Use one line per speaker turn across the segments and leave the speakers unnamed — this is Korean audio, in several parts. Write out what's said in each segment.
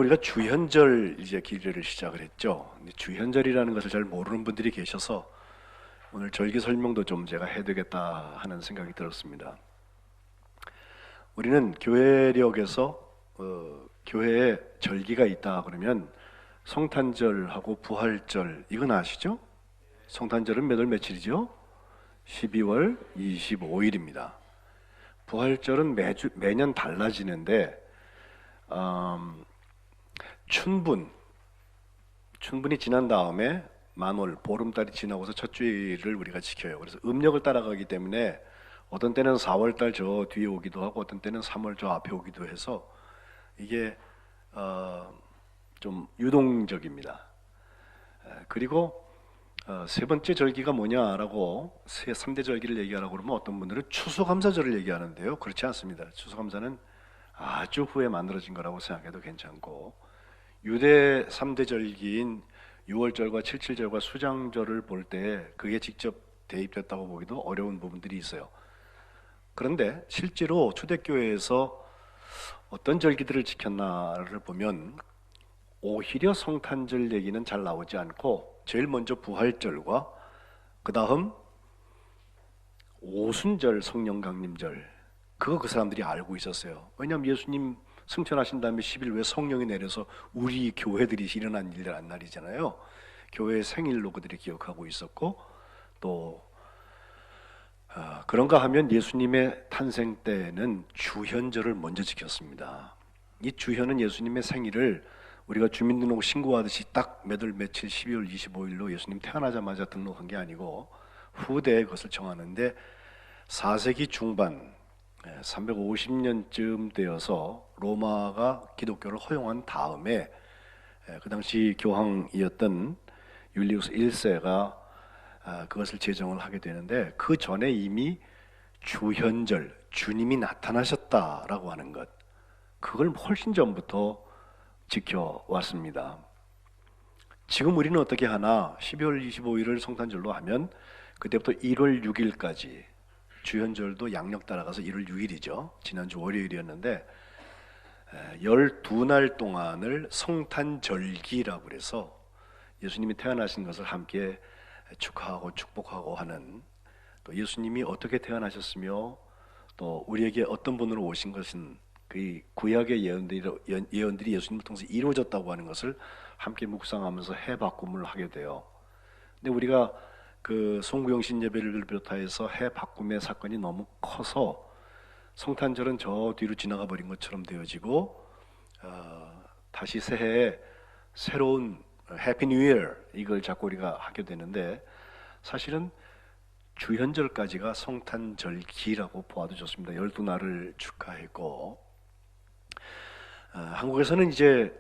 우리가 주현절 이제 기례를 시작을 했죠. 근데 주현절이라는 것을 잘 모르는 분들이 계셔서 오늘 절기 설명도 좀 제가 해야 되겠다 하는 생각이 들었습니다. 우리는 교회력에서 교회에 절기가 있다 그러면 성탄절하고 부활절 이건 아시죠? 성탄절은 몇 월 며칠이죠? 12월 25일입니다. 부활절은 매년 달라지는데 춘분이 지난 다음에 만월 보름달이 지나고서 첫 주일을 우리가 지켜요. 그래서 음력을 따라가기 때문에 어떤 때는 4월달 저 뒤에 오기도 하고 어떤 때는 3월 저 앞에 오기도 해서 이게 좀 유동적입니다. 그리고 세 번째 절기가 뭐냐라고 3대 절기를 얘기하라고 그러면 어떤 분들은 추수감사절을 얘기하는데요. 그렇지 않습니다. 추수감사는 아주 후에 만들어진 거라고 생각해도 괜찮고 유대 3대 절기인 6월절과 7.7절과 수장절을 볼 때 그게 직접 대입됐다고 보기도 어려운 부분들이 있어요. 그런데 실제로 초대교회에서 어떤 절기들을 지켰나를 보면 오히려 성탄절 얘기는 잘 나오지 않고 제일 먼저 부활절과 그 다음 오순절 성령강림절 그거 그 사람들이 알고 있었어요. 왜냐하면 예수님 승천하신 다음에 10일 후에 성령이 내려서 우리 교회들이 일어난 일이란 날이잖아요. 교회의 생일로 그들이 기억하고 있었고 또 그런가 하면 예수님의 탄생 때는 주현절을 먼저 지켰습니다. 이 주현은 예수님의 생일을 우리가 주민등록 신고하듯이 딱 몇 월 며칠 12월 25일로 예수님 태어나자마자 등록한 게 아니고 후대에 그것을 정하는데 4세기 중반 350년쯤 되어서 로마가 기독교를 허용한 다음에 그 당시 교황이었던 율리우스 1세가 그것을 제정을 하게 되는데 그 전에 이미 주현절, 주님이 나타나셨다라고 하는 것 그걸 훨씬 전부터 지켜왔습니다. 지금 우리는 어떻게 하나 12월 25일을 성탄절로 하면 그때부터 1월 6일까지 주현절도 양력 따라가서 1월 6일이죠. 지난주 월요일이었는데 12날 동안을 성탄절기라고 그래서 예수님이 태어나신 것을 함께 축하하고 축복하고 하는 또 예수님이 어떻게 태어나셨으며 또 우리에게 어떤 분으로 오신 것은 그 구약의 예언들이 예수님을 통해서 이루어졌다고 하는 것을 함께 묵상하면서 해바꿈을 하게 돼요. 근데 우리가 그 송구영신 예배를 비롯해서 해바꿈의 사건이 너무 커서 성탄절은 저 뒤로 지나가 버린 것처럼 되어지고 다시 새해에 새로운 해피 뉴 이어 이걸 자꾸 우리가 하게 되는데 사실은 주현절까지가 성탄절기라고 보아도 좋습니다. 12날을 축하했고 한국에서는 이제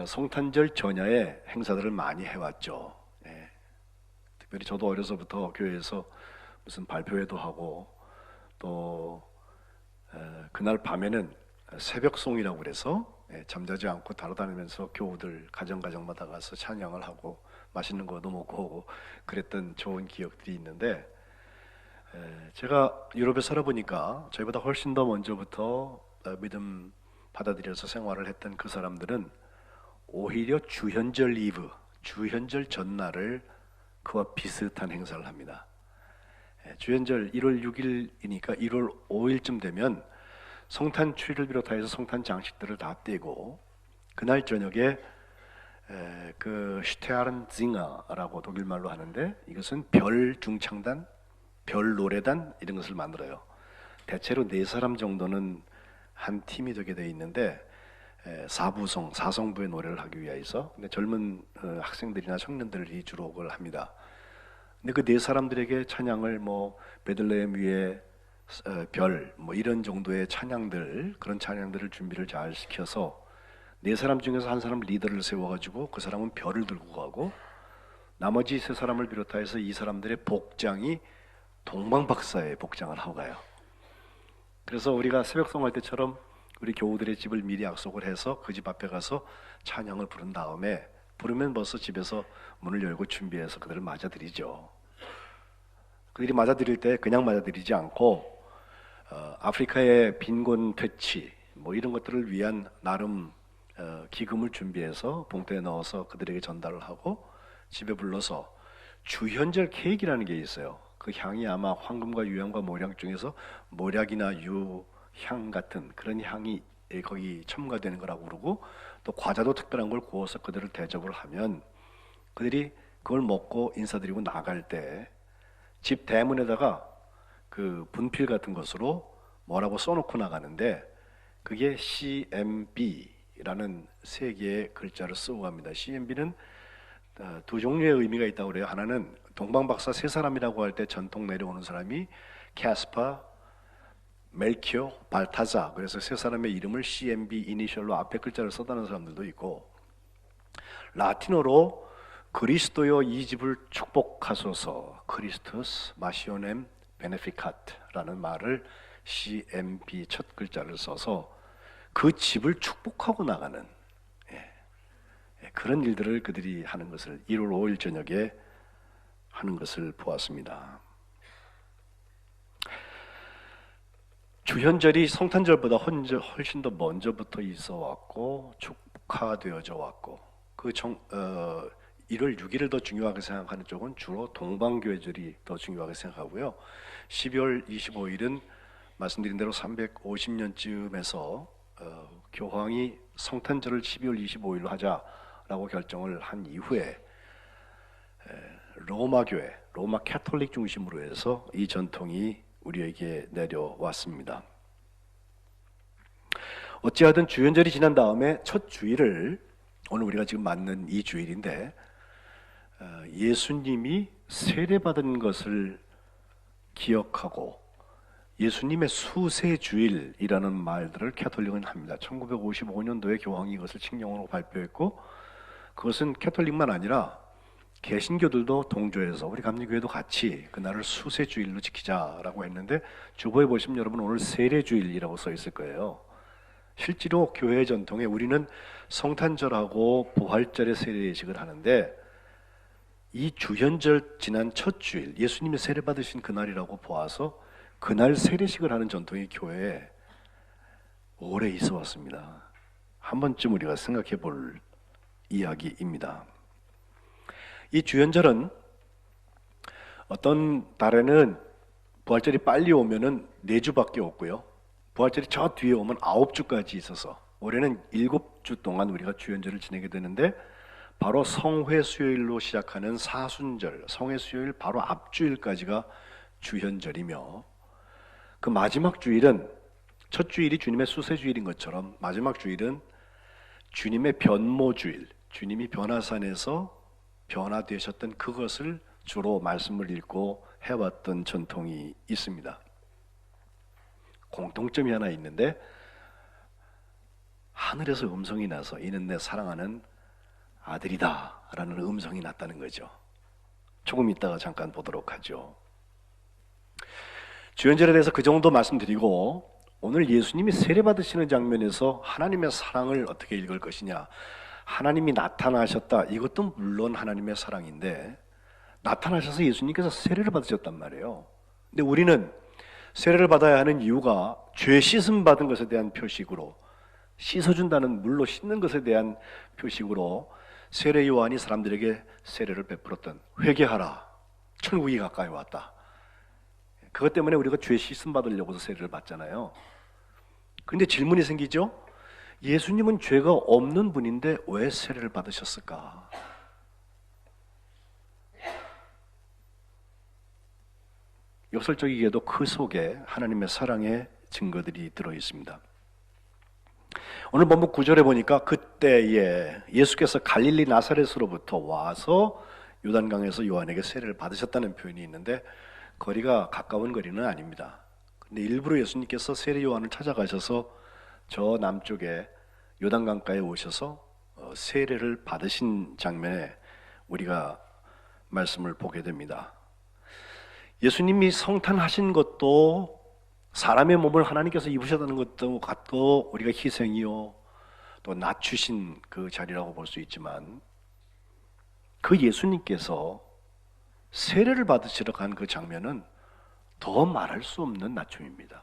성탄절 전야에 행사들을 많이 해왔죠. 특별히 저도 어려서부터 교회에서 무슨 발표회도 하고 또 그날 밤에는 새벽송이라고 그래서 잠자지 않고 달아다니면서 교우들 가정마다 가서 찬양을 하고 맛있는 것도 먹고 오고 그랬던 좋은 기억들이 있는데 제가 유럽에 살아보니까 저희보다 훨씬 더 먼저부터 믿음 받아들여서 생활을 했던 그 사람들은 오히려 주현절 이브, 주현절 전날을 그와 비슷한 행사를 합니다. 주현절 1월 6일이니까 1월 5일쯤 되면 성탄 트리를 비롯해서 성탄 장식들을 다 떼고 그날 저녁에 그 슈테아른징어라고 독일말로 하는데 이것은 별 중창단, 별 노래단 이런 것을 만들어요. 대체로 4사람 정도는 한 팀이 되게 돼 있는데 4성부의 노래를 하기 위해서 근데 젊은 학생들이나 청년들이 주로 그걸 합니다. 근데 그 4사람들에게 찬양을 뭐 베들레헴 위에 별 뭐 이런 정도의 찬양들 그런 찬양들을 준비를 잘 시켜서 4사람 중에서 한 사람 리더를 세워가지고 그 사람은 별을 들고 가고 나머지 3사람을 비롯해서 이 사람들의 복장이 동방박사의 복장을 하고 가요. 그래서 우리가 새벽송 할 때처럼 우리 교우들의 집을 미리 약속을 해서 그 집 앞에 가서 찬양을 부른 다음에 부르면 벌써 집에서 문을 열고 준비해서 그들을 맞아들이죠. 그들이 맞아들일 때 그냥 맞아들이지 않고 아프리카의 빈곤 퇴치 뭐 이런 것들을 위한 나름 기금을 준비해서 봉투에 넣어서 그들에게 전달을 하고 집에 불러서 주현절 케이크라는 게 있어요. 그 향이 아마 황금과 유향과 모략 중에서 모략이나 유향 같은 그런 향이 거기 첨가되는 거라고 그러고, 또 과자도 특별한 걸 구워서 그들을 대접을 하면 그들이 그걸 먹고 인사드리고 나갈 때 집 대문에다가 그 분필 같은 것으로 뭐라고 써놓고 나가는데, 그게 CMB라는 세 개의 글자를 쓰고 갑니다. CMB는 두 종류의 의미가 있다고 그래요. 하나는 동방박사 세 사람이라고 할 때 전통 내려오는 사람이 캐스파, 멜키오, 발타자, 그래서 세 사람의 이름을 CMB 이니셜로 앞에 글자를 써다는 사람들도 있고, 라틴어로 그리스도여 이 집을 축복하소서, 크리스토스 마시오넴 베네피카트라는 말을 CMB 첫 글자를 써서 그 집을 축복하고 나가는 그런 일들을 그들이 하는 것을 1월 5일 저녁에 하는 것을 보았습니다. 주현절이 성탄절보다 훨씬 더 먼저부터 있어 왔고 축하되어져 왔고, 1월 6일을 더 중요하게 생각하는 쪽은 주로 동방교회절이 더 중요하게 생각하고요. 12월 25일은 말씀드린 대로 350년쯤에서 교황이 성탄절을 12월 25일로 하자라고 결정을 한 이후에 로마 교회, 로마 캐톨릭 중심으로 해서 이 전통이 우리에게 내려왔습니다. 어찌하든 주현절이 지난 다음에 첫 주일을, 오늘 우리가 지금 맞는 이 주일인데, 예수님이 세례받은 것을 기억하고 예수님의 수세주일이라는 말들을 캐톨릭은 합니다. 1955년도에 교황이 이것을 칙령으로 발표했고, 그것은 캐톨릭만 아니라 개신교들도 동조해서 우리 감리교회도 같이 그날을 수세주일로 지키자라고 했는데, 주보에 보시면 여러분 오늘 세례주일이라고 써 있을 거예요. 실제로 교회 전통에 우리는 성탄절하고 부활절에 세례식을 하는데, 이 주현절 지난 첫 주일, 예수님이 세례받으신 그날이라고 보아서 그날 세례식을 하는 전통이 교회에 오래 있어 왔습니다. 한 번쯤 우리가 생각해 볼 이야기입니다. 이 주현절은 어떤 달에는 부활절이 빨리 오면은 4주밖에 없고요, 부활절이 저 뒤에 오면 9주까지 있어서 올해는 7주 동안 우리가 주현절을 지내게 되는데, 바로 성회수요일로 시작하는 사순절, 성회수요일 바로 앞주일까지가 주현절이며, 그 마지막 주일은, 첫 주일이 주님의 수세주일인 것처럼 마지막 주일은 주님의 변모주일, 주님이 변화산에서 변화되셨던 그것을 주로 말씀을 읽고 해왔던 전통이 있습니다. 공통점이 하나 있는데, 하늘에서 음성이 나서 이는 내 사랑하는 아들이다 라는 음성이 났다는 거죠. 조금 이따가 잠깐 보도록 하죠. 주현절에 대해서 그 정도 말씀드리고, 오늘 예수님이 세례받으시는 장면에서 하나님의 사랑을 어떻게 읽을 것이냐, 하나님이 나타나셨다, 이것도 물론 하나님의 사랑인데, 나타나셔서 예수님께서 세례를 받으셨단 말이에요. 근데 우리는 세례를 받아야 하는 이유가 죄 씻음 받은 것에 대한 표식으로, 씻어준다는 물로 씻는 것에 대한 표식으로 세례 요한이 사람들에게 세례를 베풀었던, 회개하라, 천국이 가까이 왔다, 그것 때문에 우리가 죄 씻음 받으려고 세례를 받잖아요. 그런데 질문이 생기죠. 예수님은 죄가 없는 분인데 왜 세례를 받으셨을까? 역설적이게도 그 속에 하나님의 사랑의 증거들이 들어 있습니다. 오늘 본문 9절에 보니까 그때에 예수께서 갈릴리 나사렛으로부터 와서 요단강에서 요한에게 세례를 받으셨다는 표현이 있는데, 거리가 가까운 거리는 아닙니다. 근데 일부러 예수님께서 세례 요한을 찾아가셔서 저 남쪽에 요단강가에 오셔서 세례를 받으신 장면에 우리가 말씀을 보게 됩니다. 예수님이 성탄하신 것도 사람의 몸을 하나님께서 입으셨다는 것도 같고 우리가 희생이요 또 낮추신 그 자리라고 볼 수 있지만, 그 예수님께서 세례를 받으시러 간 그 장면은 더 말할 수 없는 낮춤입니다.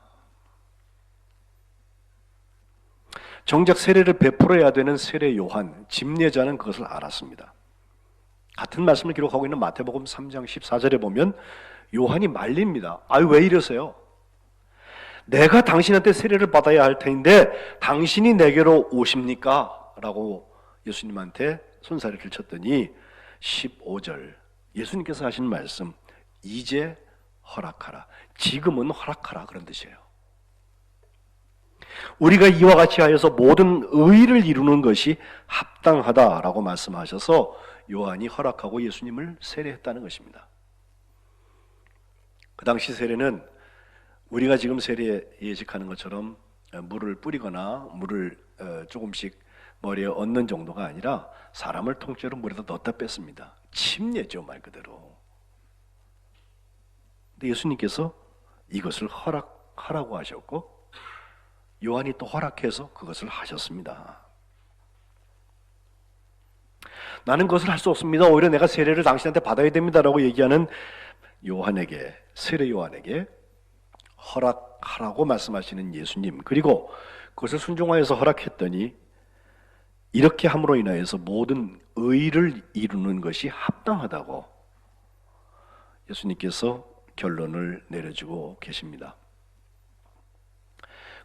정작 세례를 베풀어야 되는 세례 요한, 집례자는 그것을 알았습니다. 같은 말씀을 기록하고 있는 마태복음 3장 14절에 보면 요한이 말립니다. 아유, 왜 이러세요? 내가 당신한테 세례를 받아야 할 터인데 당신이 내게로 오십니까? 라고 예수님한테 손사래를 쳤더니 15절 예수님께서 하신 말씀, 이제 허락하라. 지금은 허락하라, 그런 뜻이에요. 우리가 이와 같이 하여서 모든 의를 이루는 것이 합당하다라고 말씀하셔서 요한이 허락하고 예수님을 세례했다는 것입니다. 그 당시 세례는 우리가 지금 세례에 예식하는 것처럼 물을 뿌리거나 물을 조금씩 머리에 얹는 정도가 아니라 사람을 통째로 물에다 넣었다 뺐습니다. 침례죠, 말 그대로. 근데 예수님께서 이것을 허락하라고 하셨고 요한이 또 허락해서 그것을 하셨습니다. 나는 그것을 할 수 없습니다. 오히려 내가 세례를 당신한테 받아야 됩니다라고 얘기하는 요한에게, 세례 요한에게 허락하라고 말씀하시는 예수님, 그리고 그것을 순종하여서 허락했더니 이렇게 함으로 인하여서 모든 의를 이루는 것이 합당하다고 예수님께서 결론을 내려주고 계십니다.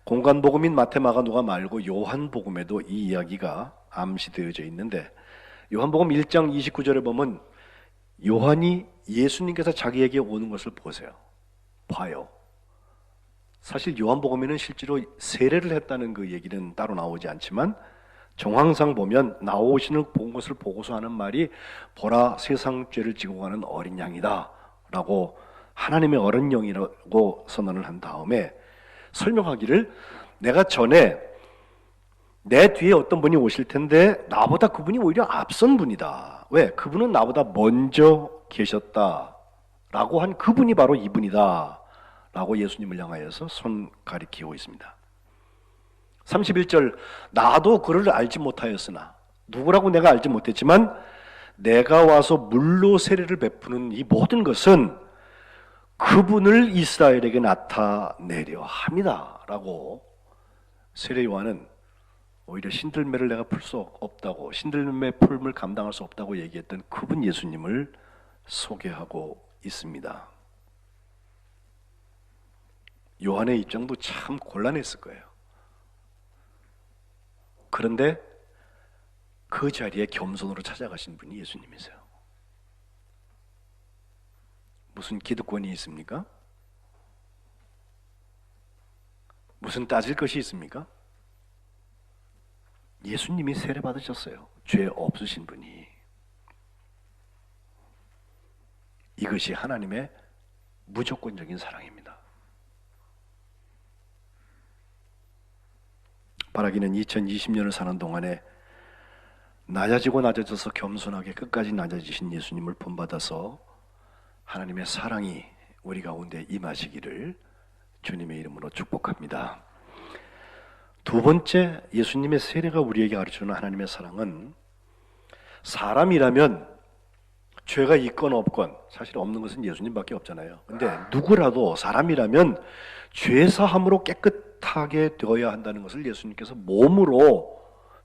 공간복음인 마태, 마가, 누가 말고 요한복음에도 이 이야기가 암시되어져 있는데 요한복음 1장 29절에 보면 요한이 예수님께서 자기에게 오는 것을 보세요. 봐요. 사실 요한복음에는 실제로 세례를 했다는 그 얘기는 따로 나오지 않지만 정황상 보면 나오시는 본 것을 보고서 하는 말이 보라 세상 죄를 지고 가는 어린 양이다 라고 하나님의 어린 영이라고 선언을 한 다음에 설명하기를 내가 전에 내 뒤에 어떤 분이 오실 텐데 나보다 그분이 오히려 앞선 분이다. 왜? 그분은 나보다 먼저 계셨다 라고 한 그분이 바로 이분이다 라고 예수님을 향하여서 손 가리키고 있습니다. 31절 나도 그를 알지 못하였으나 누구라고 내가 알지 못했지만 내가 와서 물로 세례를 베푸는 이 모든 것은 그분을 이스라엘에게 나타내려 합니다 라고 세례 요한은 오히려 신들매를 내가 풀 수 없다고, 신들매 풀음을 감당할 수 없다고 얘기했던 그분 예수님을 소개하고 있습니다. 요한의 입장도 참 곤란했을 거예요. 그런데 그 자리에 겸손으로 찾아가신 분이 예수님이세요. 무슨 기득권이 있습니까? 무슨 따질 것이 있습니까? 예수님이 세례 받으셨어요. 죄 없으신 분이. 이것이 하나님의 무조건적인 사랑입니다. 바라기는 2020년을 사는 동안에 낮아지고 낮아져서 겸손하게 끝까지 낮아지신 예수님을 본받아서 하나님의 사랑이 우리 가운데 임하시기를 주님의 이름으로 축복합니다. 두 번째, 예수님의 세례가 우리에게 가르치는 하나님의 사랑은 사람이라면 죄가 있건 없건, 사실 없는 것은 예수님밖에 없잖아요. 근데 누구라도 사람이라면 죄사함으로 깨끗하게 되어야 한다는 것을 예수님께서 몸으로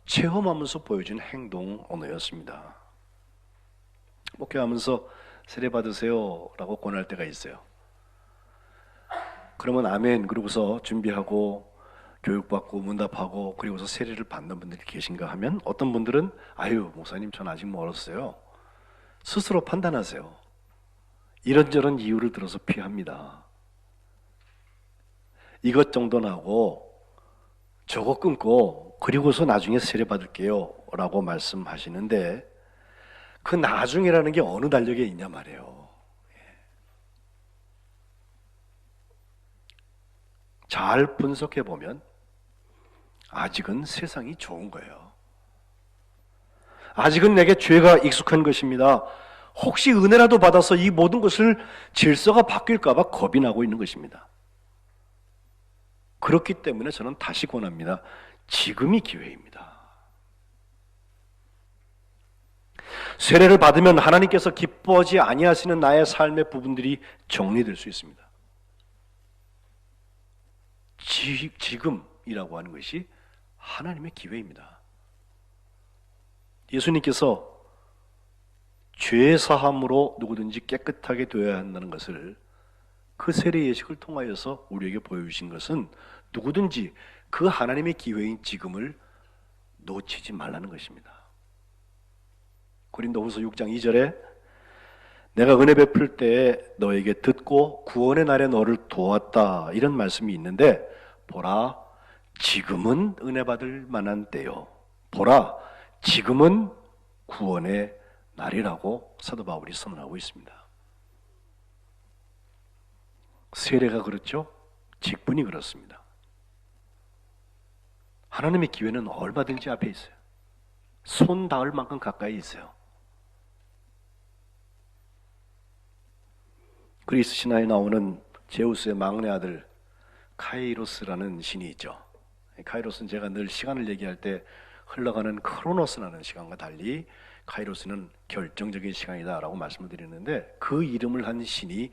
체험하면서 보여준 행동 언어였습니다. 목회하면서 세례 받으세요 라고 권할 때가 있어요. 그러면 아멘 그러고서 준비하고 교육받고 문답하고 그리고서 세례를 받는 분들이 계신가 하면 어떤 분들은 아유 목사님 전 아직 멀었어요. 스스로 판단하세요. 이런저런 이유를 들어서 피합니다. 이것 정도는 하고 저거 끊고 그리고서 나중에 세례 받을게요 라고 말씀하시는데 그 나중이라는 게 어느 달력에 있냐 말이에요. 잘 분석해 보면 아직은 세상이 좋은 거예요. 아직은 내게 죄가 익숙한 것입니다. 혹시 은혜라도 받아서 이 모든 것을 질서가 바뀔까 봐 겁이 나고 있는 것입니다. 그렇기 때문에 저는 다시 권합니다. 지금이 기회입니다. 세례를 받으면 하나님께서 기뻐하지 아니하시는 나의 삶의 부분들이 정리될 수 있습니다. 지금이라고 하는 것이 하나님의 기회입니다. 예수님께서 죄 사함으로 누구든지 깨끗하게 되어야 한다는 것을 그 세례 예식을 통하여서 우리에게 보여주신 것은 누구든지 그 하나님의 기회인 지금을 놓치지 말라는 것입니다. 고린도후서 6장 2절에 내가 은혜 베풀 때에 너에게 듣고 구원의 날에 너를 도왔다, 이런 말씀이 있는데, 보라 지금은 은혜 받을 만한 때요, 보라 지금은 구원의 날이라고 사도 바울이 선언하고 있습니다. 세례가 그렇죠? 직분이 그렇습니다. 하나님의 기회는 얼마든지 앞에 있어요. 손 닿을 만큼 가까이 있어요. 그리스 신화에 나오는 제우스의 막내 아들 카이로스라는 신이 있죠. 카이로스는 제가 늘 시간을 얘기할 때 흘러가는 크로노스라는 시간과 달리 카이로스는 결정적인 시간이다라고 말씀을 드리는데, 그 이름을 한 신이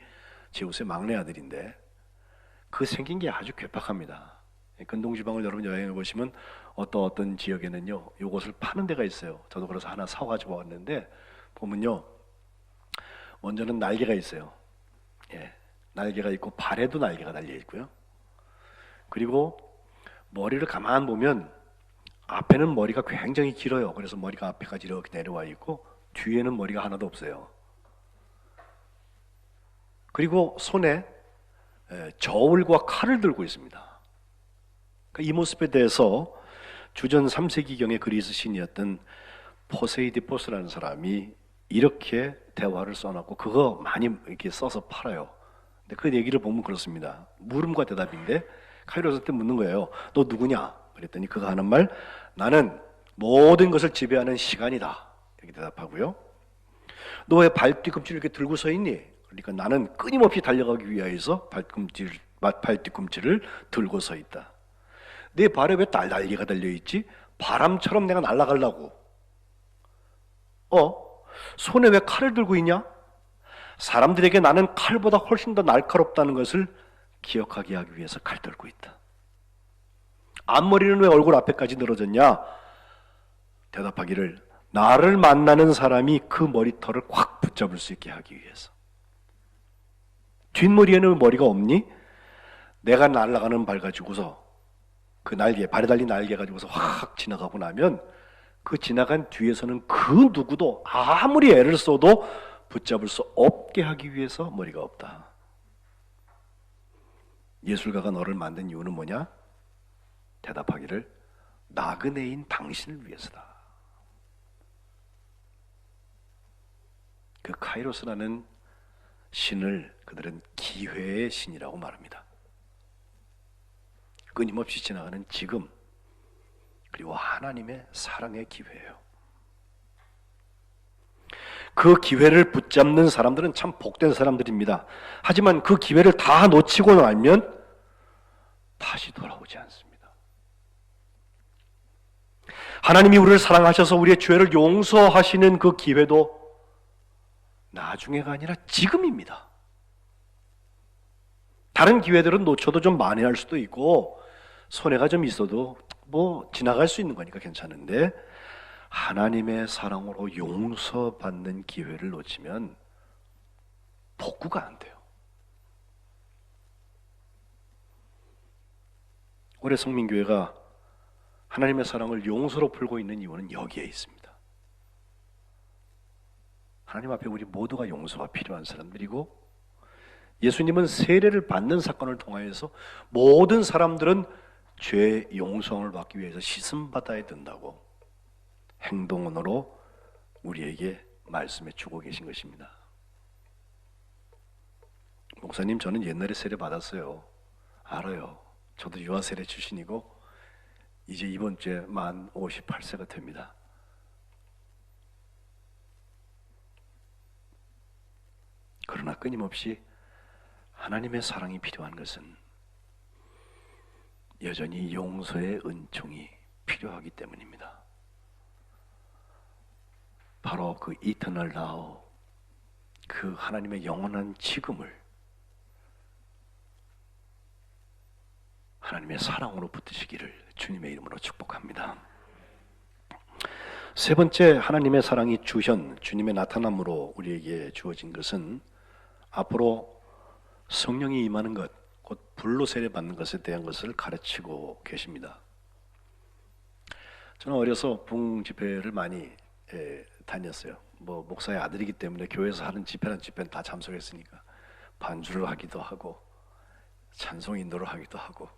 제우스의 막내 아들인데 그 생긴 게 아주 괴팍합니다. 근동지방을 여러분 여행해 보시면 어떤 지역에는요 요것을 파는 데가 있어요. 저도 그래서 하나 사가지고 왔는데 보면요, 먼저는 날개가 있어요. 날개가 있고 발에도 날개가 달려 있고요. 그리고 머리를 가만 보면 앞에는 머리가 굉장히 길어요. 그래서 머리가 앞에까지 이렇게 내려와 있고 뒤에는 머리가 하나도 없어요. 그리고 손에 저울과 칼을 들고 있습니다. 이 모습에 대해서 주전 3세기경의 그리스 신이었던 포세이디포스라는 사람이 이렇게 대화를 써놨고 그거 많이 이렇게 써서 팔아요. 근데 그 얘기를 보면 그렇습니다. 물음과 대답인데 카이로스한테 묻는 거예요. 너 누구냐? 그랬더니 그가 하는 말, 나는 모든 것을 지배하는 시간이다, 이렇게 대답하고요. 너 왜 발뒤꿈치를 이렇게 들고 서 있니? 그러니까 나는 끊임없이 달려가기 위하여서 발뒤꿈치를 들고 서 있다. 내 발에 왜 날개가 달려있지? 바람처럼 내가 날아가려고. 손에 왜 칼을 들고 있냐? 사람들에게 나는 칼보다 훨씬 더 날카롭다는 것을 기억하게 하기 위해서 칼 들고 있다. 앞머리는 왜 얼굴 앞에까지 늘어졌냐? 대답하기를 나를 만나는 사람이 그 머리털을 확 붙잡을 수 있게 하기 위해서. 뒷머리에는 머리가 없니? 내가 날아가는 발 가지고서 그 날개, 발에 달린 날개 가지고서 확 지나가고 나면 그 지나간 뒤에서는 그 누구도 아무리 애를 써도 붙잡을 수 없게 하기 위해서 머리가 없다. 예술가가 너를 만든 이유는 뭐냐? 대답하기를 나그네인 당신을 위해서다. 그 카이로스라는 신을 그들은 기회의 신이라고 말합니다. 끊임없이 지나가는 지금, 그리고 하나님의 사랑의 기회예요. 그 기회를 붙잡는 사람들은 참 복된 사람들입니다. 하지만 그 기회를 다 놓치고 나면 다시 돌아오지 않습니다. 하나님이 우리를 사랑하셔서 우리의 죄를 용서하시는 그 기회도 나중에가 아니라 지금입니다. 다른 기회들은 놓쳐도 좀 만회할 수도 있고 손해가 좀 있어도 뭐 지나갈 수 있는 거니까 괜찮은데, 하나님의 사랑으로 용서받는 기회를 놓치면 복구가 안 돼요. 올해 성민교회가 하나님의 사랑을 용서로 풀고 있는 이유는 여기에 있습니다. 하나님 앞에 우리 모두가 용서가 필요한 사람들이고, 예수님은 세례를 받는 사건을 통하여서 모든 사람들은 죄 용서를 받기 위해서 씻음받아야 된다고 행동으로 우리에게 말씀해 주고 계신 것입니다. 목사님, 저는 옛날에 세례 받았어요. 알아요. 저도 유아 세례 출신이고 이제 이번 주에 만 58세가 됩니다. 그러나 끊임없이 하나님의 사랑이 필요한 것은 여전히 용서의 은총이 필요하기 때문입니다. 바로 그 이터널 나우, 그 하나님의 영원한 지금을 하나님 하나님의 사랑으로 붙드시기를 주님의 이름으로 축복합니다. 세 번째, 하나님의 사랑이 주현, 주님의 나타남으로 우리에게 주어진 것은 앞으로 성령이 임하는 것, 곧 불로 세례받는 것에 대한 것을 가르치고 계십니다. 저는 어려서 부흥 집회를 많이 다녔어요. 목사의 아들이기 때문에 교회에서 하는 집회는 다 참석했으니까 반주를 하기도 하고 찬송 인도를 하기도 하고,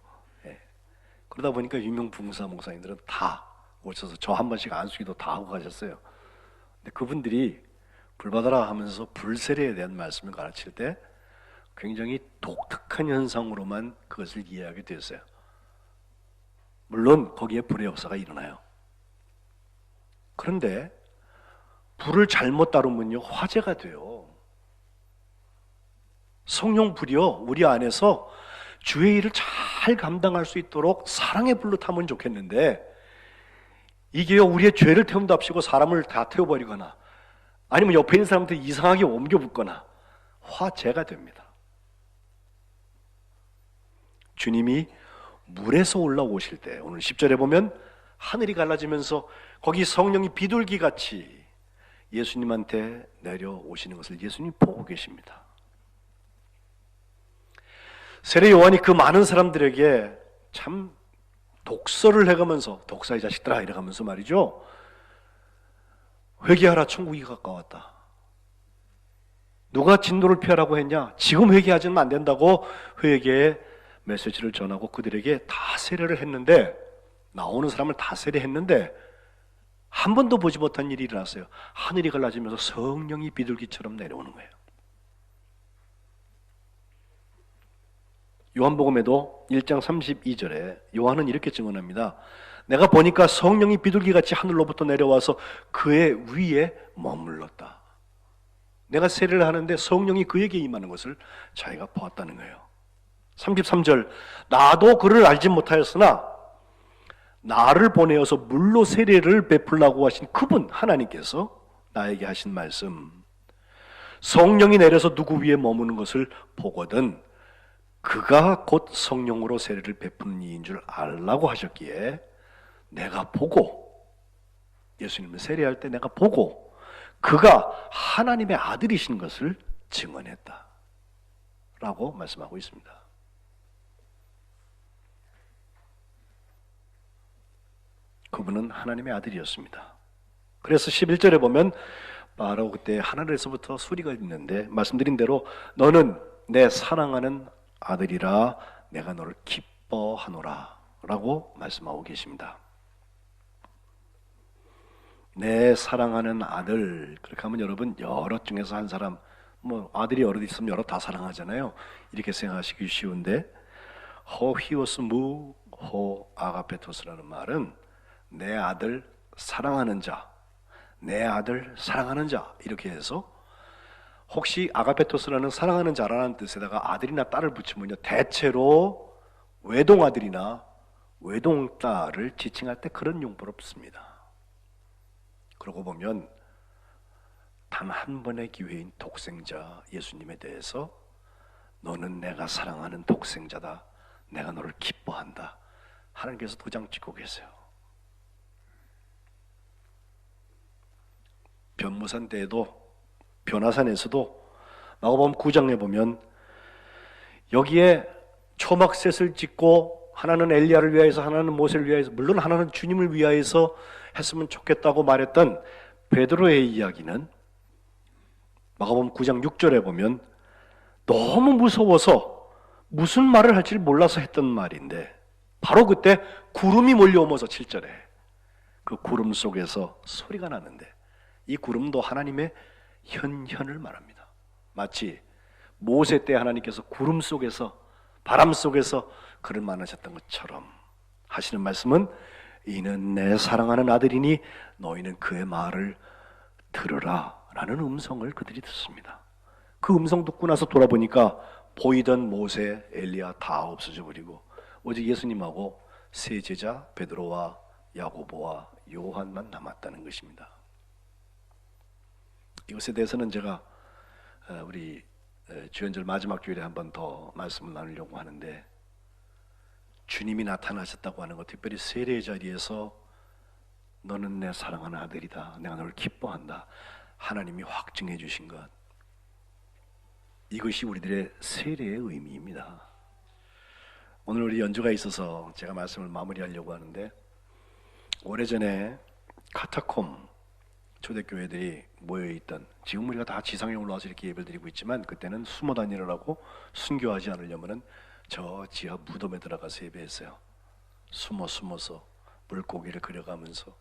그러다 보니까 유명 부흥사 목사님들은 다 오셔서 저 한 번씩 안수기도 다 하고 가셨어요. 근데 그분들이 불받아라 하면서 불세례에 대한 말씀을 가르칠 때 굉장히 독특한 현상으로만 그것을 이해하게 됐어요. 물론 거기에 불의 역사가 일어나요. 그런데 불을 잘못 다루면요 화재가 돼요. 성령 불이요 우리 안에서 주의 일을 잘 감당할 수 있도록 사랑의 불로 타면 좋겠는데, 이게요 우리의 죄를 태운답시고 사람을 다 태워버리거나 아니면 옆에 있는 사람한테 이상하게 옮겨 붙거나 화재가 됩니다. 주님이 물에서 올라오실 때, 오늘 10절에 보면 하늘이 갈라지면서 거기 성령이 비둘기같이 예수님한테 내려오시는 것을 예수님이 보고 계십니다. 세례 요한이 그 많은 사람들에게 참 독서를 해가면서, 독사의 자식들아 이래가면서 말이죠, 회개하라 천국이 가까웠다. 누가 진노를 피하라고 했냐? 지금 회개하지는 안 된다고 회개의 메시지를 전하고 그들에게 다 세례를 했는데, 나오는 사람을 다 세례했는데 한 번도 보지 못한 일이 일어났어요. 하늘이 갈라지면서 성령이 비둘기처럼 내려오는 거예요. 요한복음에도 1장 32절에 요한은 이렇게 증언합니다. 내가 보니까 성령이 비둘기같이 하늘로부터 내려와서 그의 위에 머물렀다. 내가 세례를 하는데 성령이 그에게 임하는 것을 자기가 보았다는 거예요. 33절, 나도 그를 알지 못하였으나 나를 보내어서 물로 세례를 베풀라고 하신 그분 하나님께서 나에게 하신 말씀, 성령이 내려서 누구 위에 머무는 것을 보거든 그가 곧 성령으로 세례를 베푸는 이인 줄 알라고 하셨기에 내가 보고, 예수님을 세례할 때 내가 보고 그가 하나님의 아들이신 것을 증언했다 라고 말씀하고 있습니다. 그분은 하나님의 아들이었습니다. 그래서 11절에 보면 바로 그때 하늘에서부터 소리가 있는데, 말씀드린 대로 너는 내 사랑하는 아들이라 내가 너를 기뻐하노라 라고 말씀하고 계십니다. 내 사랑하는 아들, 그렇게 하면 여러분 여럿 중에서 한 사람, 아들이 여럿 있으면 여럿 다 사랑하잖아요. 이렇게 생각하시기 쉬운데, 호히오스무 호아가페토스라는 말은 내 아들 사랑하는 자, 내 아들 사랑하는 자, 이렇게 해서 혹시 아가페토스라는 사랑하는 자라는 뜻에다가 아들이나 딸을 붙이면요 대체로 외동아들이나 외동딸을 지칭할 때 그런 용법을 씁니다. 그러고 보면 단 한 번의 기회인 독생자 예수님에 대해서 너는 내가 사랑하는 독생자다, 내가 너를 기뻐한다, 하나님께서 도장 찍고 계세요. 변무산 때에도, 변화산에서도 마가복음 9장에 보면 여기에 초막셋을 짓고 하나는 엘리야를 위하여서 하나는 모세를 위하여서, 물론 하나는 주님을 위하여서 했으면 좋겠다고 말했던 베드로의 이야기는 마가복음 9장 6절에 보면 너무 무서워서 무슨 말을 할지 몰라서 했던 말인데, 바로 그때 구름이 몰려오면서 7절에 그 구름 속에서 소리가 나는데, 이 구름도 하나님의 현현을 말합니다. 마치 모세 때 하나님께서 구름 속에서, 바람 속에서 그를 만나셨던 것처럼 하시는 말씀은, 이는 내 사랑하는 아들이니 너희는 그의 말을 들으라 라는 음성을 그들이 듣습니다. 그 음성 듣고 나서 돌아보니까 보이던 모세, 엘리야 다 없어져 버리고 오직 예수님하고 세 제자 베드로와 야고보와 요한만 남았다는 것입니다. 이것에 대해서는 제가 우리 주연절 마지막 주일에 한 번 더 말씀을 나누려고 하는데, 주님이 나타나셨다고 하는 것, 특별히 세례의 자리에서 너는 내 사랑하는 아들이다, 내가 너를 기뻐한다, 하나님이 확증해 주신 것, 이것이 우리들의 세례의 의미입니다. 오늘 우리 연주가 있어서 제가 말씀을 마무리하려고 하는데, 오래전에 카타콤 초대교회들이 모여있던, 지금 우리가 다 지상에 올라와서 이렇게 예배를 드리고 있지만, 그때는 숨어 다니느라고 순교하지 않으려면 저 지하 무덤에 들어가서 예배했어요. 숨어서 물고기를 그려가면서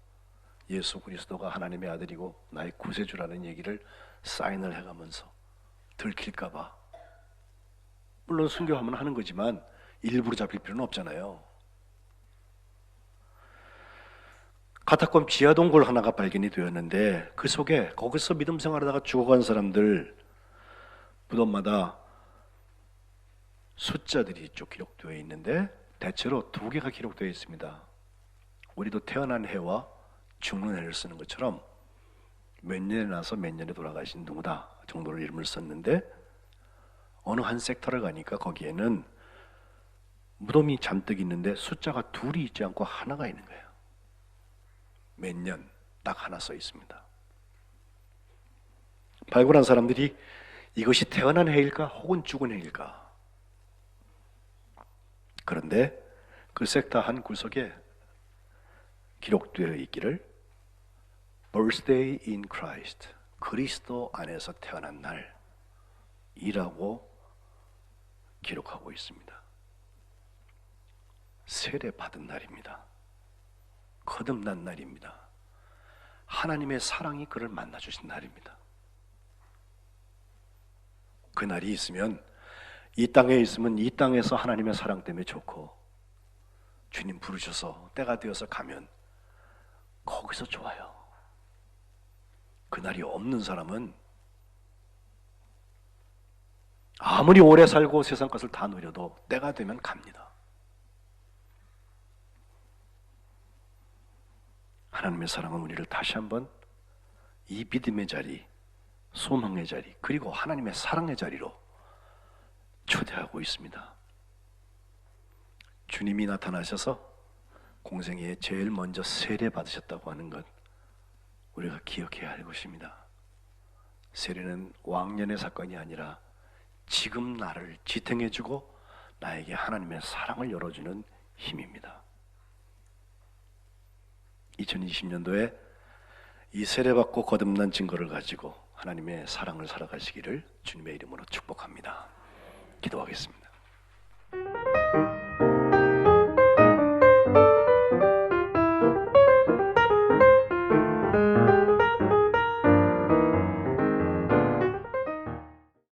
예수 그리스도가 하나님의 아들이고 나의 구세주라는 얘기를 사인을 해가면서 들킬까봐, 물론 순교하면 하는 거지만 일부러 잡힐 필요는 없잖아요. 카타콤 지하 동굴 하나가 발견이 되었는데, 그 속에 거기서 믿음 생활하다가 죽어간 사람들 무덤마다 숫자들이 쭉 기록되어 있는데, 대체로 2개가 기록되어 있습니다. 우리도 태어난 해와 죽는 해를 쓰는 것처럼 몇 년에 나서 몇 년에 돌아가신 누구다 정도로 이름을 썼는데, 어느 한 섹터를 가니까 거기에는 무덤이 잔뜩 있는데 숫자가 2이 있지 않고 하나가 있는 거예요. 몇 년 딱 하나 써 있습니다. 발굴한 사람들이 이것이 태어난 해일까 혹은 죽은 해일까, 그런데 그 섹터 한 구석에 기록되어 있기를 Birthday in Christ, 그리스도 안에서 태어난 날이라고 기록하고 있습니다. 세례 받은 날입니다. 거듭난 날입니다. 하나님의 사랑이 그를 만나주신 날입니다. 그 날이 있으면, 이 땅에 있으면 이 땅에서 하나님의 사랑 때문에 좋고, 주님 부르셔서 때가 되어서 가면 거기서 좋아요. 그 날이 없는 사람은 아무리 오래 살고 세상 것을 다 누려도 때가 되면 갑니다. 하나님의 사랑은 우리를 다시 한번 이 믿음의 자리, 소망의 자리, 그리고 하나님의 사랑의 자리로 초대하고 있습니다. 주님이 나타나셔서 공생애에 제일 먼저 세례 받으셨다고 하는 것, 우리가 기억해야 할 것입니다. 세례는 왕년의 사건이 아니라 지금 나를 지탱해주고 나에게 하나님의 사랑을 열어주는 힘입니다. 2020년도에 이 세례받고 거듭난 증거를 가지고 하나님의 사랑을 살아가시기를 주님의 이름으로 축복합니다. 기도하겠습니다.